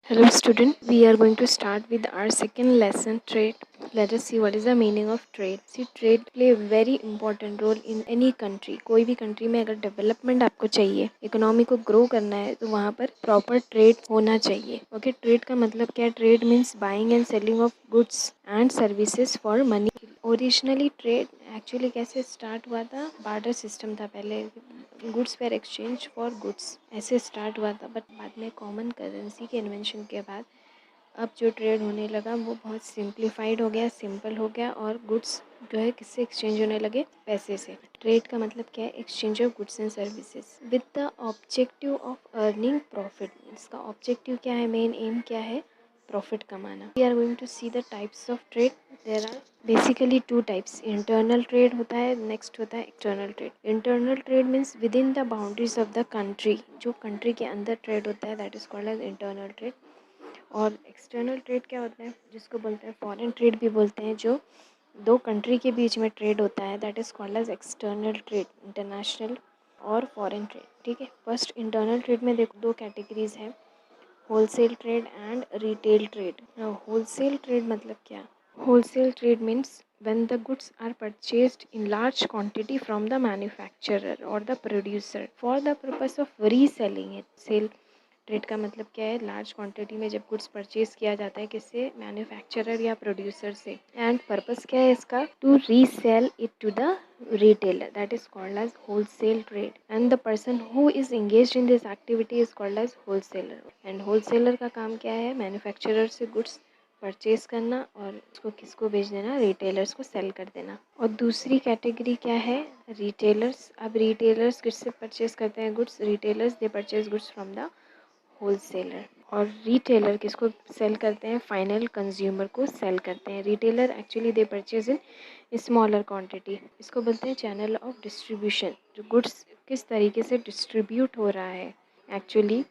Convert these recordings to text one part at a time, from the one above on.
Hello student, we are going to start with our second lesson, trade. Let us see what is the meaning of trade. See, trade play a very important role in any country. कोई भी country में अगर development आपको चाहिए, economy को grow करना है, तो वहाँ पर proper trade होना चाहिए. Okay, trade का मतलब क्या है? Trade means buying and selling of goods and services for money. Originally trade actually कैसे स्टार्ट हुआ था? बार्टर सिस्टम था पहले, goods were exchange for goods, ऐसे स्टार्ट हुआ था. बट बाद में कॉमन करेंसी के इन्वेंशन के बाद अब जो ट्रेड होने लगा वो बहुत सिंप्लीफाइड हो गया, सिंपल हो गया, और गुड्स जो है किससे एक्सचेंज होने लगे? पैसे से. ट्रेड का मतलब क्या है? Exchange of goods and services with the objective of earning profit. इसका ऑब्जेक्टिव क्या है? मेन एम क्या है? प्रॉफिट कमाना. We are going to see the types of trade. There are basically two types. Internal trade होता है, next होता है external trade. Internal trade means within the boundaries of the country. जो country के अंदर trade होता है that is called as internal trade. और एक्सटर्नल ट्रेड क्या होता है? जिसको बोलते हैं फॉरेन ट्रेड भी बोलते हैं, जो दो कंट्री के बीच में ट्रेड होता है that is called as external trade. International और फॉरेन ट्रेड. ठीक है. फर्स्ट इंटरनल ट्रेड में देखो दो कैटेगरीज हैं, wholesale trade and retail trade. Wholesale trade मतलब क्या? Wholesale trade means when the goods are purchased in large quantity from the manufacturer or the producer for the purpose of reselling it. Sale trade का मतलब क्या है? Large quantity में जब goods purchase किया जाता है, किससे? मैन्युफैक्चरर या प्रोड्यूसर से. एंड पर्पस क्या है इसका? To resell it to the retailer. That is called as wholesale trade, and the person who is engaged in this activity is called as wholesaler. And wholesaler का काम क्या है? Manufacturer से goods purchase करना और उसको किसको बेच देना? रिटेलर्स को सेल कर देना. और दूसरी कैटेगरी क्या है? रिटेलर्स. अब रिटेलर्स किससे परचेज करते हैं goods? Retailers they purchase goods from the wholesaler. और रिटेलर किसको सेल करते हैं? फाइनल कंज्यूमर को सेल करते हैं. Retailer actually they purchase in smaller quantity. इसको बोलते हैं चैनल ऑफ डिस्ट्रीब्यूशन. जो गुड्स किस तरीके से डिस्ट्रीब्यूट हो रहा है एक्चुअली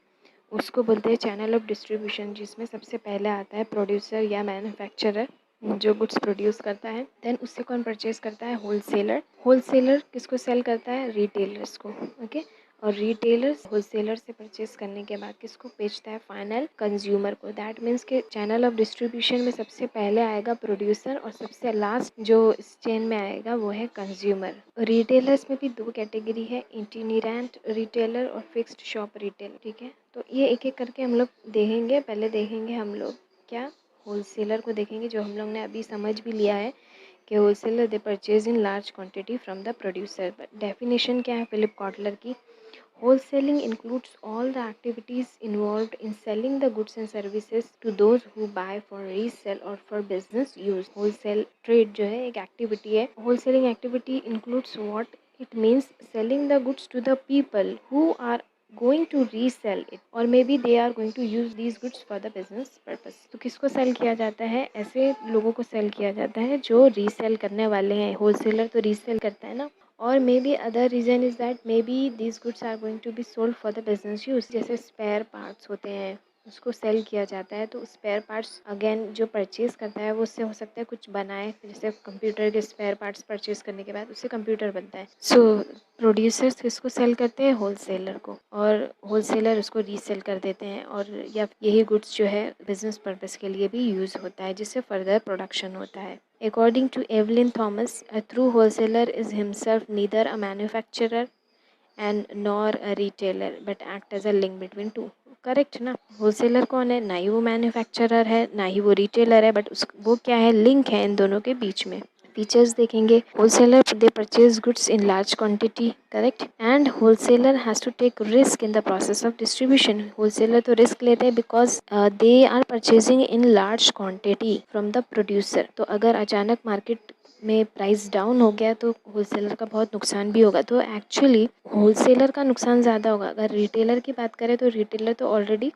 उसको बोलते हैं चैनल ऑफ डिस्ट्रीब्यूशन, जिसमें सबसे पहले आता है प्रोड्यूसर या मैन्युफैक्चरर जो गुड्स प्रोड्यूस करता है. देन उससे कौन परचेज करता है? होलसेलर. होलसेलर किसको सेल करता है? रिटेलर्स को. ओके. और रिटेलर्स होलसेलर से परचेज करने के बाद किसको बेचता है? फाइनल कंज्यूमर को. दैट मीन्स कि चैनल ऑफ डिस्ट्रीब्यूशन में सबसे पहले आएगा प्रोड्यूसर और सबसे लास्ट जो इस चेन में आएगा वो है कंज्यूमर. रिटेलर्स में भी दो कैटेगरी है, इटिनेरेंट रिटेलर और फिक्स्ड शॉप रिटेलर. ठीक है. तो ये एक एक करके हम लोग देखेंगे. पहले देखेंगे हम लोग क्या? होलसेलर को देखेंगे, जो हम लोग ने अभी समझ भी लिया है कि wholesaler they purchase in large quantity from the producer. Definition क्या है फिलिप कॉटलर की? Wholesaling includes all the activities involved in selling the goods and services to those who buy for resale or for business use. Wholesale trade जो है एक activity है. Wholesaling activity includes what? It means selling the goods to the people who are going to resell it or maybe they are going to use these goods for the business purpose. तो किसको cell किया जाता है? ऐसे लोगों को cell किया जाता है जो रीसेल करने वाले हैं. होलसेलर तो रीसेल करता है ना. और maybe other reason is that maybe these goods are going to be sold for the business use. जैसे स्पेयर पार्ट्स होते हैं उसको सेल किया जाता है, तो स्पेयर पार्ट्स अगेन जो परचेज़ करता है वो उससे हो सकता है कुछ बनाए. जैसे कंप्यूटर के स्पेयर पार्ट्स परचेज़ करने के बाद उससे कंप्यूटर बनता है. सो प्रोड्यूसर्स किसको सेल करते हैं? होलसेलर को. और होलसेलर उसको रीसेल कर देते हैं. और या यही गुड्स जो है बिजनेस पर्पज़ के लिए भी यूज़ होता है, जिससे फर्दर प्रोडक्शन होता है. According to Evelyn Thomas, a true wholesaler is himself neither a manufacturer and nor a retailer but act as a link between two. Correct ना? होलसेलर कौन है? ना ही वो मैन्युफैक्चरर है ना ही वो रिटेलर है, बट वो क्या है? लिंक है इन दोनों के बीच में. फीचर्स देखेंगे. Wholesaler they purchase goods in large quantity. Correct. And wholesaler has to take risk in the process of distribution. Wholesaler तो रिस्क लेते हैं because they are purchasing in large quantity from the producer. तो अगर अचानक market में price down हो गया तो होलसेलर का बहुत नुकसान भी होगा. तो एक्चुअली होलसेलर का नुकसान ज़्यादा होगा. अगर रिटेलर की बात करें तो रिटेलर तो ऑलरेडी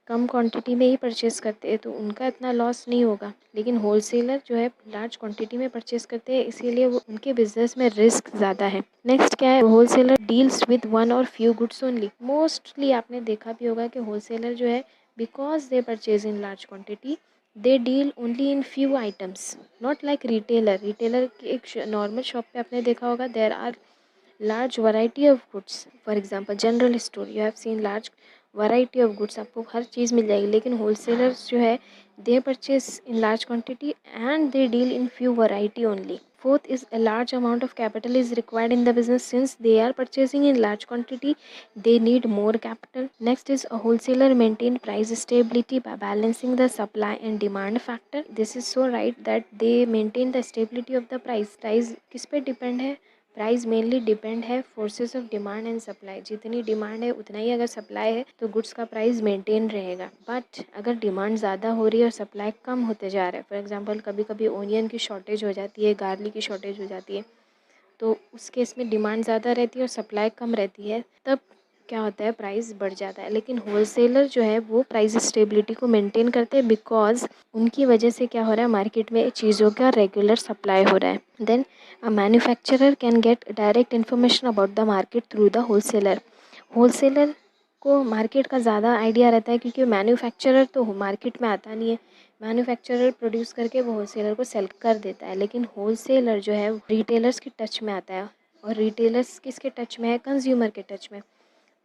कम क्वांटिटी में ही परचेस करते हैं तो उनका इतना लॉस नहीं होगा. लेकिन होलसेलर जो है लार्ज क्वांटिटी में परचेस करते हैं, इसीलिए वो उनके बिजनेस में रिस्क ज़्यादा है. नेक्स्ट क्या है? Wholesaler deals with one or few goods only. Mostly आपने देखा भी होगा कि होलसेलर जो है because they purchase in large quantity they deal only in few items, not like retailer. Retailer की एक नॉर्मल शॉप पे आपने देखा होगा there are large variety of goods. For example, general store, you have seen large variety of goods, आपको हर चीज़ मिल जाएगी। लेकिन wholesalers जो है दे purchase in large quantity and they deal in few variety only. Fourth is a large amount of capital is required in the business. Since they are purchasing in large quantity, they need more capital. Next is a wholesaler maintain price stability by balancing the supply and demand factor. This is so right that they maintain the stability of the price. Price किस पे depend है? Price mainly depend है forces of demand and supply. जितनी demand है उतना ही अगर supply है तो गुड्स का प्राइस मेंटेन रहेगा। बट अगर डिमांड ज़्यादा हो रही है और सप्लाई कम होते जा रहा है, फॉर एग्जांपल कभी कभी ओनियन की शॉर्टेज हो जाती है, गार्लिक की शॉर्टेज हो जाती है, तो उस केस में डिमांड ज़्यादा रहती है और सप्लाई कम रहती है, तब क्या होता है, प्राइस बढ़ जाता है। लेकिन होलसेलर जो है वो प्राइस स्टेबिलिटी को मेंटेन करते हैं, बिकॉज उनकी वजह से क्या हो रहा है, मार्केट में चीज़ों का रेगुलर सप्लाई हो रहा है। Then a manufacturer can get direct information about the market through the wholesaler. Wholesaler को मार्केट का ज़्यादा आइडिया रहता है, क्योंकि मैन्युफैक्चरर तो मार्केट में आता नहीं है। मैन्युफैक्चरर प्रोड्यूस करके वो होलसेलर को सेल कर देता है, लेकिन होलसेलर जो है रिटेलर्स के टच में आता है। और रिटेलर्स किसके टच में है, कंज्यूमर के टच में।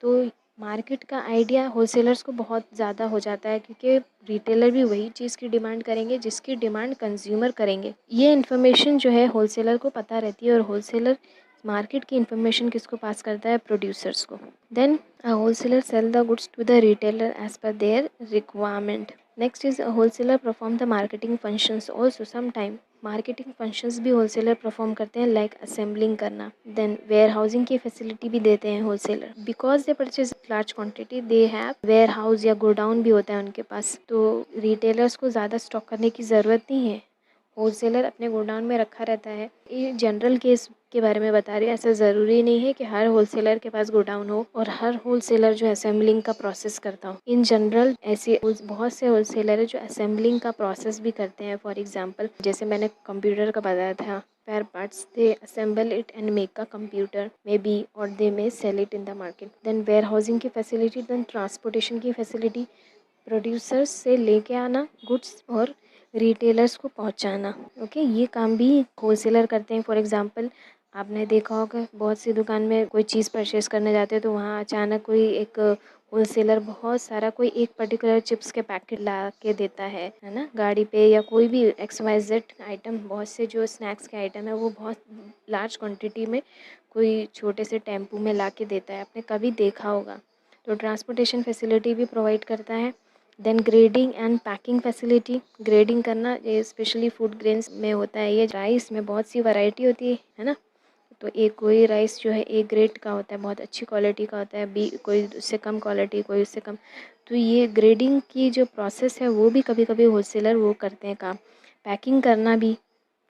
तो मार्केट का आइडिया होलसेलर्स को बहुत ज़्यादा हो जाता है, क्योंकि रिटेलर भी वही चीज़ की डिमांड करेंगे जिसकी डिमांड कंज्यूमर करेंगे। ये इन्फॉर्मेशन जो है होलसेलर को पता रहती है, और होलसेलर मार्केट की इन्फॉर्मेशन किसको पास करता है, प्रोड्यूसर्स को। Then a wholesaler sell the goods to the retailer as per their requirement. Next is a wholesaler perform the marketing functions also some time. Marketing functions भी होलसेलर परफॉर्म करते हैं, like assembling करना। Then warehousing की facility भी देते हैं wholesaler, because they purchase large quantity, they have warehouse या गोडाउन भी होता है उनके पास, तो रिटेलर्स को ज़्यादा स्टॉक करने की ज़रूरत नहीं है, होलसेलर अपने गोडाउन में रखा रहता है। ये जनरल केस के बारे में बता रही हूँ, ऐसा ज़रूरी नहीं है कि हर होलसेलर के पास गोडाउन हो और हर होलसेलर जो असेंबलिंग का प्रोसेस करता हो। इन जनरल ऐसे बहुत से होलसेलर है जो असेंबलिंग का प्रोसेस भी करते हैं। फॉर एग्जांपल जैसे मैंने कंप्यूटर का बताया था, spare parts, they assemble it and make a computer maybe, or they may sell it in the market. Then warehousing की facility, then transportation की facility, प्रोड्यूसर्स से लेके आना गुड्स और रिटेलर्स को पहुंचाना। ओके, ये काम भी होलसेलर करते हैं। फॉर एग्जांपल आपने देखा होगा बहुत सी दुकान में कोई चीज़ परचेस करने जाते हैं तो वहाँ अचानक कोई एक होलसेलर बहुत सारा कोई एक पर्टिकुलर चिप्स के पैकेट ला के देता है ना, गाड़ी पे, या कोई भी XYZ आइटम, बहुत से जो स्नैक्स के आइटम है वो बहुत लार्ज क्वांटिटी में कोई छोटे से टेम्पू में ला के देता है, आपने कभी देखा होगा। तो ट्रांसपोर्टेशन फैसिलिटी भी प्रोवाइड करता है। Then grading and packing facility, grading करना ये स्पेशली फूड ग्रेन्स में होता है। ये राइस में बहुत सी वैरायटी होती है ना, तो एक कोई राइस जो है ए ग्रेड का होता है, बहुत अच्छी क्वालिटी का होता है, बी कोई उससे कम क्वालिटी, कोई उससे कम। तो ये ग्रेडिंग की जो प्रोसेस है वो भी कभी कभी होलसेलर वो करते हैं काम। पैकिंग करना भी,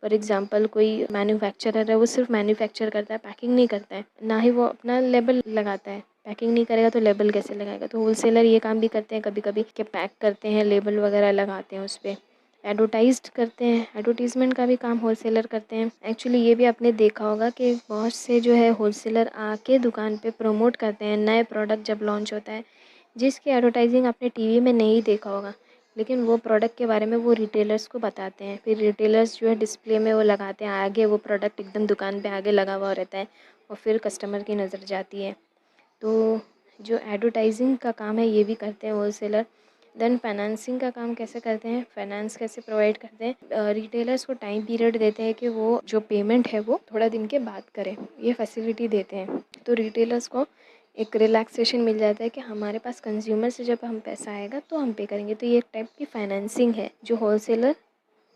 फॉर एग्जांपल कोई मैन्युफैक्चरर है वो सिर्फ मैन्युफैक्चर करता है, पैकिंग नहीं करता है, ना ही वो अपना लेबल लगाता है। पैकिंग नहीं करेगा तो लेबल कैसे लगाएगा, तो होलसेलर ये काम भी करते हैं कभी कभी कि पैक करते हैं, लेबल वगैरह लगाते हैं उस पर, एडवर्टाइज्ड करते हैं, एडवर्टीज़मेंट का भी काम होलसेलर करते हैं। एक्चुअली ये भी आपने देखा होगा कि बहुत से जो है होलसेलर आके दुकान पे प्रमोट करते हैं नए प्रोडक्ट जब लॉन्च होता है, जिसकी एडवर्टाइजिंग आपने टीवी में नहीं देखा होगा, लेकिन वो प्रोडक्ट के बारे में वो रिटेलर्स को बताते हैं। फिर रिटेलर्स जो है डिस्प्ले में वो लगाते हैं आगे, वो प्रोडक्ट एकदम दुकान पे आगे लगा हुआ रहता है और फिर कस्टमर की नज़र जाती है। तो जो एडवर्टाइजिंग का काम है ये भी करते हैं होलसेलर। देन फाइनेंसिंग का काम कैसे करते हैं, फाइनेंस कैसे प्रोवाइड करते हैं, रिटेलर्स को टाइम पीरियड देते हैं कि वो जो पेमेंट है वो थोड़ा दिन के बाद करें, ये फैसिलिटी देते हैं। तो रिटेलर्स को एक रिलैक्सेशन मिल जाता है कि हमारे पास कंज्यूमर से जब हम पैसा आएगा तो हम पे करेंगे। तो ये एक टाइप की फाइनेंसिंग है जो होलसेलर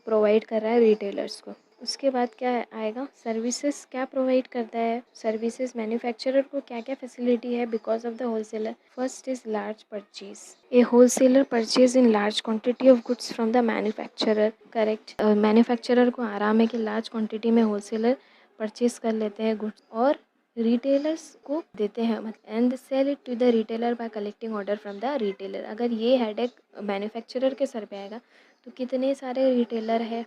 प्रोवाइड कर रहा है रिटेलर्स को। उसके बाद क्या आएगा, सर्विसेज क्या प्रोवाइड करता है, सर्विसेज मैन्युफैक्चरर को क्या क्या फैसिलिटी है because of the wholesaler. First is large purchase, a wholesaler purchase in large quantity of goods from the manufacturer. Correct, manufacturer को आराम है कि लार्ज क्वांटिटी में होलसेलर परचेज कर लेते हैं गुड्स और रिटेलर्स को देते हैं, and sell it to the retailer by collecting order from the retailer. अगर ये हेडेक मैन्युफैक्चरर के सर पे आएगा तो कितने सारे रिटेलर है,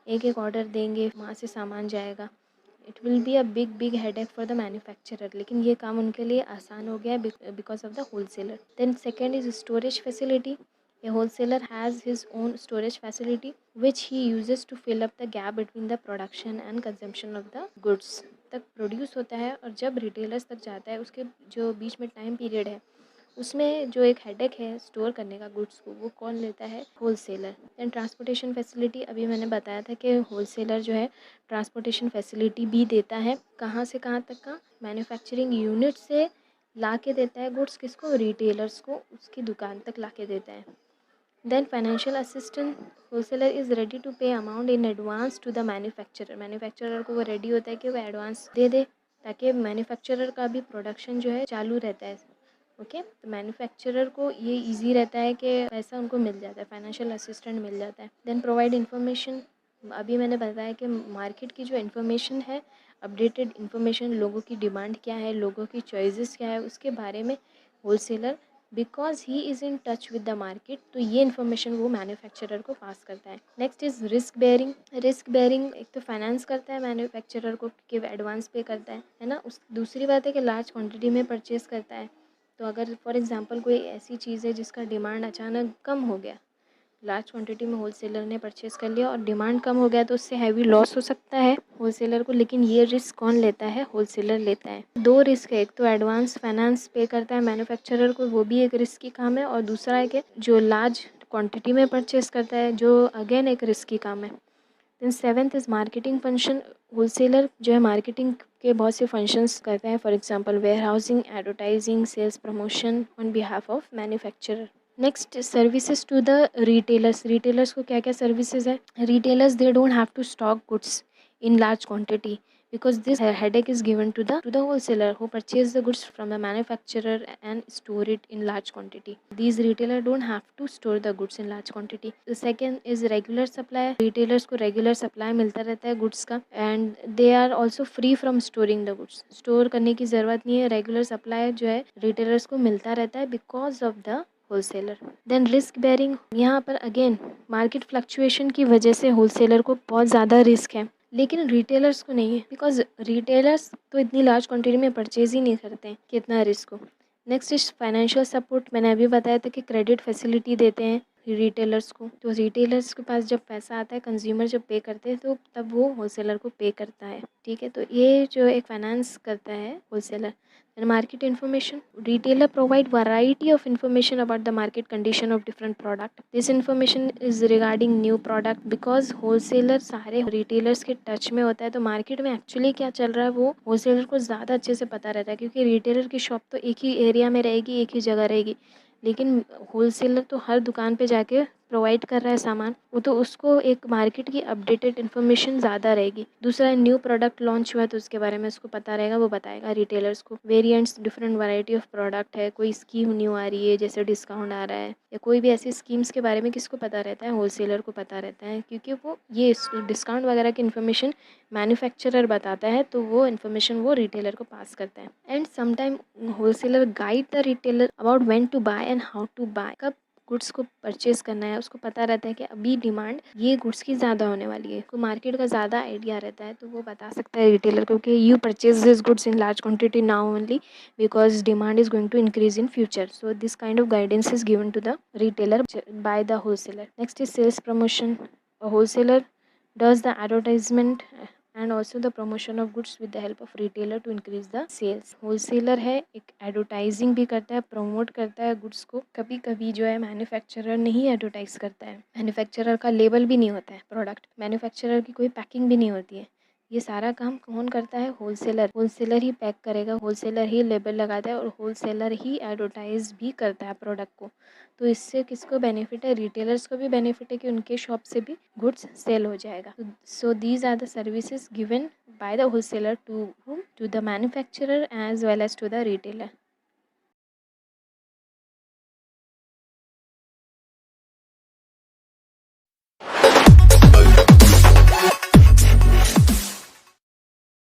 एक एक ऑर्डर देंगे, वहाँ से सामान जाएगा, it will be a big big headache for the manufacturer. लेकिन ये काम उनके लिए आसान हो गया है because of the wholesaler. Then second is storage facility, a wholesaler has his own storage facility which he uses to fill up the gap between the production and consumption of the goods. तक produce होता है और जब retailers तक जाता है उसके जो बीच में टाइम पीरियड है उसमें जो एक हेडेक है स्टोर करने का गुड्स को, वो कौन लेता है? होलसेलर। देन ट्रांसपोर्टेशन फैसिलिटी, अभी मैंने बताया था कि होलसेलर जो है ट्रांसपोर्टेशन फैसिलिटी भी देता है। कहाँ से कहाँ तक का? मैन्युफैक्चरिंग यूनिट से ला के देता है गुड्स, किसको? रिटेलर्स को, उसकी दुकान तक ला के देता है। Then financial assistant, wholesaler is ready to pay amount in advance to the manufacturer. Manufacturer को वो रेडी होता है कि वो एडवांस दे दे, ताकि मैन्युफैक्चरर का भी प्रोडक्शन जो है चालू रहता है। ओके, तो मैन्युफैक्चरर को ये इजी रहता है कि पैसा उनको मिल जाता है, फाइनेंशियल असिस्टेंट मिल जाता है। देन प्रोवाइड इन्फॉर्मेशन, अभी मैंने बताया कि मार्केट की जो इन्फॉर्मेशन है, अपडेटेड इन्फॉर्मेशन, लोगों की डिमांड क्या है, लोगों की चॉइसेस क्या है, उसके बारे में wholesaler, because he is in touch with the market, तो ये इन्फॉर्मेशन वो मैन्युफैक्चरर को पास करता है। Next is risk bearing. Risk bearing एक तो फाइनेंस करता है मैन्युफैक्चरर को कि एडवांस पे करता है ना। उस दूसरी बात है कि लार्ज क्वांटिटी में परचेस करता है। तो अगर फॉर एग्जांपल कोई ऐसी चीज़ है जिसका डिमांड अचानक कम हो गया, लार्ज क्वांटिटी में होलसेलर ने परचेस कर लिया और डिमांड कम हो गया, तो उससे हैवी लॉस हो सकता है होलसेलर को, लेकिन ये रिस्क कौन लेता है? होलसेलर लेता है। दो रिस्क है, एक तो एडवांस फाइनेंस पे करता है मैन्युफैक्चरर को, वो भी एक रिस्क की काम है, और दूसरा है कि जो लार्ज क्वांटिटी में परचेस करता है, जो अगेन एक रिस्क की काम है। Then seventh is marketing function. Wholesaler जो है मार्केटिंग के बहुत से फंक्शंस करता है, for example warehousing, advertising, sales promotion on behalf of manufacturer. Next, services to the retailers. Retailers को क्या क्या सर्विसेज है? Retailers they don't have to stock goods in large quantity because this headache is given to the wholesaler who purchase the goods from the manufacturer and store it in large quantity. These retailer don't have to store the goods in large quantity. The second is regular supply. Retailers को regular supply मिलता रहता है goods का, and they are also free from storing the goods. store करने की ज़रूरत नहीं है, regular supply जो है retailers को मिलता रहता है because of the wholesaler. Then risk bearing, यहाँ पर अगेन मार्केट फ्लक्चुएशन की वजह से होलसेलर को बहुत ज़्यादा रिस्क है, लेकिन रिटेलर्स को नहीं है, बिकॉज रिटेलर्स तो इतनी लार्ज क्वांटिटी में परचेज ही नहीं करते हैं कि इतना रिस्क हो। Next is financial support. मैंने अभी बताया था कि क्रेडिट फैसिलिटी देते हैं रिटेलर्स को, तो रिटेलर्स के पास जब पैसा आता है, कंज्यूमर जब पे करते हैं, तो तब वो होलसेलर को पे करता है। ठीक है, तो ये जो एक फाइनेंस करता है wholesaler. And market information, retailer provide variety of information about the market condition of different product. This information is regarding new product because wholesaler सारे retailers के टच में होता है, तो मार्केट में एक्चुअली क्या चल रहा है वो होलसेलर को ज़्यादा अच्छे से पता रहता है, क्योंकि रिटेलर की शॉप तो एक ही एरिया में रहेगी, एक ही जगह रहेगी, लेकिन होलसेलर तो हर दुकान पे जाके प्रोवाइड कर रहा है सामान, वो तो उसको एक मार्केट की अपडेटेड इन्फॉर्मेशन ज़्यादा रहेगी। दूसरा, न्यू प्रोडक्ट लॉन्च हुआ तो उसके बारे में उसको पता रहेगा, वो बताएगा रिटेलर्स को। Variants, different variety of product है, कोई स्कीम न्यू आ रही है, जैसे डिस्काउंट आ रहा है या कोई भी ऐसी स्कीम्स के बारे में किसको पता रहता है? होलसेलर को पता रहता है, क्योंकि वो ये डिस्काउंट वगैरह की इन्फॉर्मेशन मैन्युफैक्चरर बताता है, तो वो इन्फॉर्मेशन वो रिटेलर को पास करता है। And sometime wholesaler guide the retailer about when to buy and how to buy. कब गुड्स को परचेज करना है, उसको पता रहता है कि अभी डिमांड ये गुड्स की ज़्यादा होने वाली है, को मार्केट का ज़्यादा आइडिया रहता है, तो वो बता सकता है रिटेलर को कि you purchase this goods in large quantity now only because demand is going to increase in future. So this kind of guidance is given to the retailer by the wholesaler. Next is sales promotion. A wholesaler does the advertisement and also the promotion of goods with the help of retailer to increase the sales. wholesaler है एक advertising भी करता है, promote करता है goods को। कभी कभी जो है मैन्युफैक्चरर नहीं एडवर्टाइज करता है, मैन्युफैक्चरर का लेबल भी नहीं होता है प्रोडक्ट, मैन्युफैक्चरर की कोई पैकिंग भी नहीं होती है, ये सारा काम कौन करता है? होलसेलर। होलसेलर ही पैक करेगा, होलसेलर ही लेबल लगाता है और होलसेलर ही एडवर्टाइज भी करता है प्रोडक्ट को। तो इससे किसको बेनिफिट है? रिटेलर्स को भी बेनिफिट है कि उनके शॉप से भी गुड्स सेल हो जाएगा। So these are the services given by the wholesaler to the manufacturer as well as to the retailer.